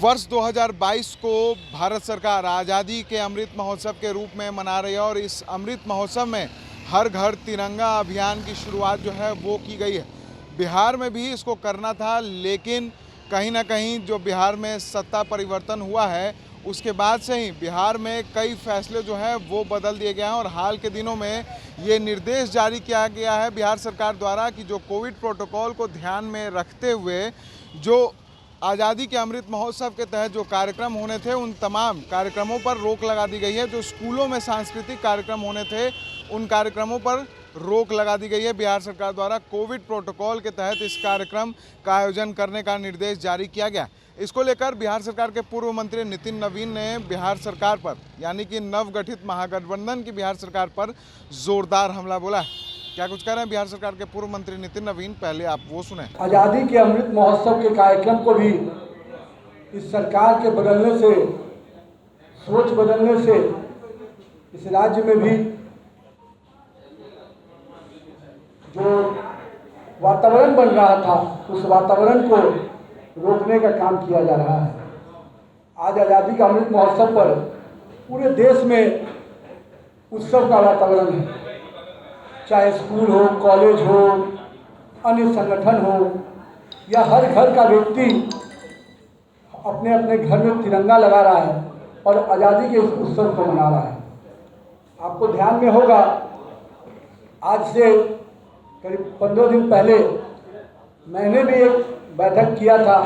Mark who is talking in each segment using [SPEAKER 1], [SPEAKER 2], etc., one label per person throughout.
[SPEAKER 1] वर्ष 2022 को भारत सरकार आज़ादी के अमृत महोत्सव के रूप में मना रही है और इस अमृत महोत्सव में हर घर तिरंगा अभियान की शुरुआत जो है वो की गई है। बिहार में भी इसको करना था, लेकिन कहीं ना कहीं जो बिहार में सत्ता परिवर्तन हुआ है उसके बाद से ही बिहार में कई फैसले जो है वो बदल दिए गए हैं और हाल के दिनों में ये निर्देश जारी किया गया है बिहार सरकार द्वारा कि जो कोविड प्रोटोकॉल को ध्यान में रखते हुए जो आज़ादी के अमृत महोत्सव के तहत जो कार्यक्रम होने थे उन तमाम कार्यक्रमों पर रोक लगा दी गई है। जो स्कूलों में सांस्कृतिक कार्यक्रम होने थे उन कार्यक्रमों पर रोक लगा दी गई है। बिहार सरकार द्वारा कोविड प्रोटोकॉल के तहत इस कार्यक्रम का आयोजन करने का निर्देश जारी किया गया। इसको लेकर बिहार सरकार के पूर्व मंत्री नितिन नवीन ने बिहार सरकार पर, यानी कि नवगठित महागठबंधन की बिहार सरकार पर जोरदार हमला बोला है। क्या कुछ कह रहे हैं बिहार सरकार के पूर्व मंत्री नितिन नवीन, पहले आप वो सुने।
[SPEAKER 2] आज़ादी के अमृत महोत्सव के कार्यक्रम को भी इस सरकार के बदलने से, सोच बदलने से इस राज्य में भी जो वातावरण बन रहा था उस वातावरण को रोकने का काम किया जा रहा है। आज आज़ादी का अमृत महोत्सव पर पूरे देश में उत्सव का वातावरण है, चाहे स्कूल हो, कॉलेज हो, अन्य संगठन हो या हर घर का व्यक्ति अपने अपने घर में तिरंगा लगा रहा है और आज़ादी के इस उत्सव को मना रहा है। आपको ध्यान में होगा, आज से करीब 15 दिन पहले मैंने भी एक बैठक किया था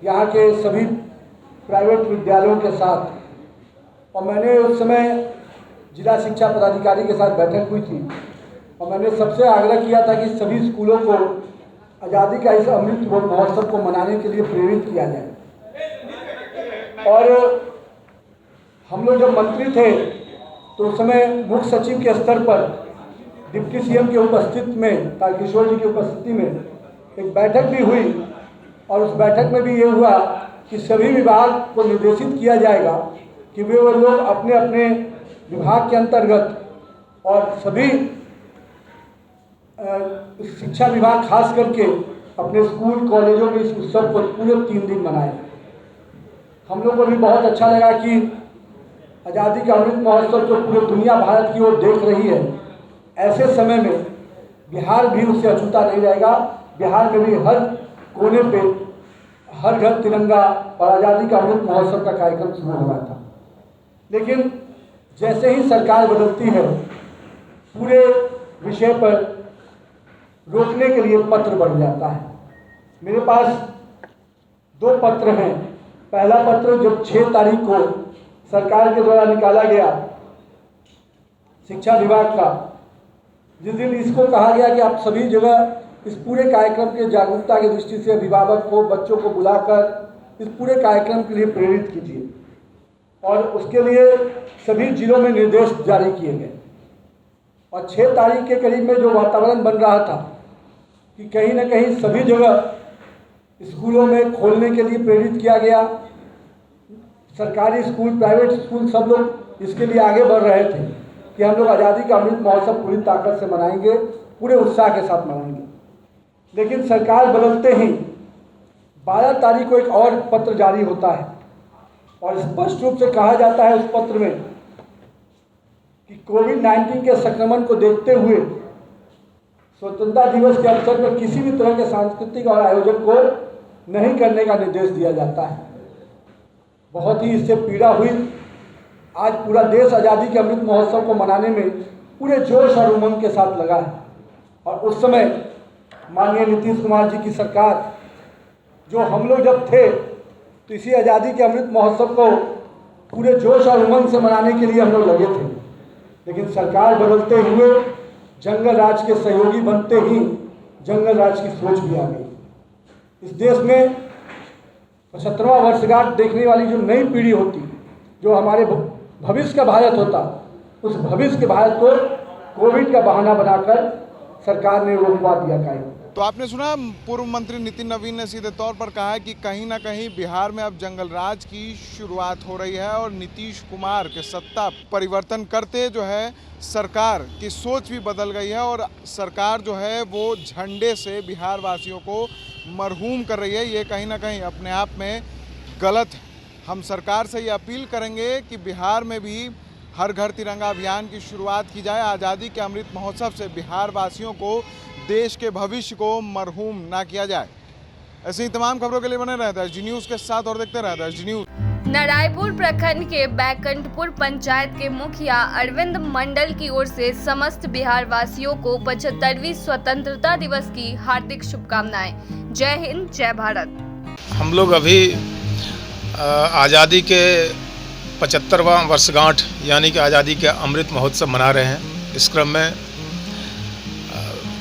[SPEAKER 2] यहाँ के सभी प्राइवेट विद्यालयों के साथ और मैंने उस समय जिला शिक्षा पदाधिकारी के साथ बैठक हुई थी और मैंने सबसे आग्रह किया था कि सभी स्कूलों को आज़ादी का इस अमृत महोत्सव को मनाने के लिए प्रेरित किया जाए। और हम लोग जब मंत्री थे तो उस समय मुख्य सचिव के स्तर पर डिप्टी सीएम के उपस्थित में, तारकिशोर जी की उपस्थिति में एक बैठक भी हुई और उस बैठक में भी ये हुआ कि सभी विभाग को निर्देशित किया जाएगा कि वे वो लोग अपने अपने विभाग के अंतर्गत और सभी शिक्षा विभाग खास करके अपने स्कूल कॉलेजों में इस उत्सव को पूरे 3 दिन मनाए। हम लोग को भी बहुत अच्छा लगा कि आज़ादी का अमृत महोत्सव जो पूरी दुनिया भारत की ओर देख रही है, ऐसे समय में बिहार भी उससे अछूता नहीं रहेगा। बिहार में भी हर कोने पे हर घर तिरंगा और आज़ादी का अमृत महोत्सव का कार्यक्रम शुरू हो रहा था। लेकिन जैसे ही सरकार बदलती है, पूरे विषय पर रोकने के लिए पत्र बढ़ जाता है। मेरे पास 2 पत्र हैं। पहला पत्र जो 6 तारीख को सरकार के द्वारा निकाला गया शिक्षा विभाग का, जिस दिन इसको कहा गया कि आप सभी जगह इस पूरे कार्यक्रम के जागरूकता की दृष्टि से अभिभावक को, बच्चों को बुलाकर इस पूरे कार्यक्रम के लिए प्रेरित कीजिए और उसके लिए सभी जिलों में निर्देश जारी किए गए। और 6 तारीख के करीब में जो वातावरण बन रहा था कि कहीं ना कहीं सभी जगह स्कूलों में खोलने के लिए प्रेरित किया गया। सरकारी स्कूल, प्राइवेट स्कूल, सब लोग इसके लिए आगे बढ़ रहे थे कि हम लोग आज़ादी का अमृत महोत्सव पूरी ताकत से मनाएंगे, पूरे उत्साह के साथ मनाएंगे। लेकिन सरकार बदलते ही 12 तारीख को एक और पत्र जारी होता है और स्पष्ट रूप से कहा जाता है उस पत्र में कि कोविड-19 के संक्रमण को देखते हुए स्वतंत्रता दिवस के अवसर पर किसी भी तरह के सांस्कृतिक और आयोजन को नहीं करने का निर्देश दिया जाता है। बहुत ही इससे पीड़ा हुई। आज पूरा देश आज़ादी के अमृत महोत्सव को मनाने में पूरे जोश और उमंग के साथ लगा है और उस समय माननीय नीतीश कुमार जी की सरकार, जो हम लोग जब थे तो इसी आज़ादी के अमृत महोत्सव को पूरे जोश और उमंग से मनाने के लिए हम लोग लगे थे। लेकिन सरकार बदलते हुए जंगल राज के सहयोगी बनते ही जंगल राज की सोच भी आ गई। इस देश में 75वां वर्षगांठ देखने वाली जो नई पीढ़ी होती, जो हमारे भविष्य का भारत होता, उस भविष्य के भारत को कोविड का बहाना बनाकर सरकार ने रोकवा दिया।
[SPEAKER 1] तो आपने सुना पूर्व मंत्री नितिन नवीन ने सीधे तौर पर कहा है कि कहीं ना कहीं बिहार में अब जंगल राज की शुरुआत हो रही है और नीतीश कुमार के सत्ता परिवर्तन करते जो है सरकार की सोच भी बदल गई है और सरकार जो है वो झंडे से बिहार वासियों को मरहूम कर रही है। ये कहीं ना कहीं अपने आप में गलत है। हम सरकार से ये अपील करेंगे कि बिहार में भी हर घर तिरंगा अभियान की शुरुआत की जाए। आज़ादी के अमृत महोत्सव से बिहार वासियों को, देश के भविष्य को मरहूम ना किया जाए। ऐसी ही तमाम खबरों के लिए बने रहता है जी न्यूज़ के साथ और देखते रहता है जी न्यूज़।
[SPEAKER 3] नारायणपुर प्रखंड के बैकुंठपुर पंचायत के मुखिया अरविंद मंडल की ओर से समस्त बिहार वासियों को 75वीं स्वतंत्रता दिवस की हार्दिक शुभकामनाएं। जय हिंद, जय भारत।
[SPEAKER 4] हम लोग अभी आज़ादी के 75वां वर्षगांठ यानी कि आज़ादी के अमृत महोत्सव मना रहे हैं। इस क्रम में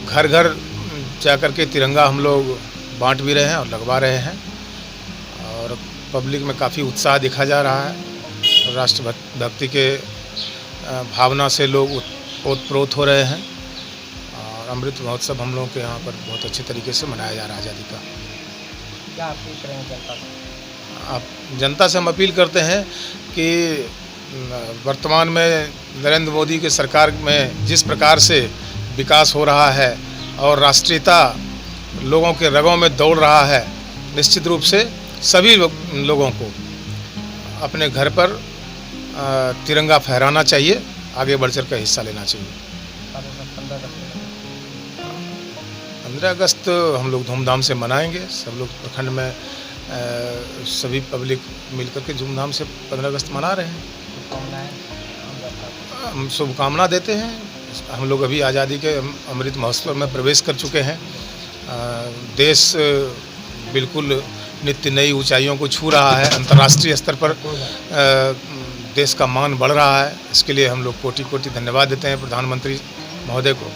[SPEAKER 4] घर घर जाकर के तिरंगा हम लोग बांट भी रहे हैं और लगवा रहे हैं और पब्लिक में काफ़ी उत्साह दिखा जा रहा है। राष्ट्रभक्ति के भावना से लोग ओतप्रोत हो रहे हैं और अमृत महोत्सव हम लोगों के यहाँ पर बहुत अच्छे तरीके से मनाया जा रहा है आज़ादी का।
[SPEAKER 5] क्या अपील करेंगे जनता से?
[SPEAKER 4] आप जनता से हम अपील करते हैं कि वर्तमान में नरेंद्र मोदी के सरकार में जिस प्रकार से विकास हो रहा है और राष्ट्रीयता लोगों के रगों में दौड़ रहा है, निश्चित रूप से सभी लोगों को अपने घर पर तिरंगा फहराना चाहिए, आगे बढ़ चढ़ कर हिस्सा लेना चाहिए। 15 अगस्त हम लोग धूमधाम से मनाएंगे। सब लोग प्रखंड में सभी पब्लिक मिलकर के धूमधाम से 15 अगस्त मना रहे हैं। हम शुभकामना देते हैं। हम लोग अभी आज़ादी के अमृत महोत्सव में प्रवेश कर चुके हैं। देश बिल्कुल नित्य नई ऊंचाइयों को छू रहा है। अंतर्राष्ट्रीय स्तर पर देश का मान बढ़ रहा है। इसके लिए हम लोग कोटि कोटि धन्यवाद देते हैं प्रधानमंत्री महोदय को।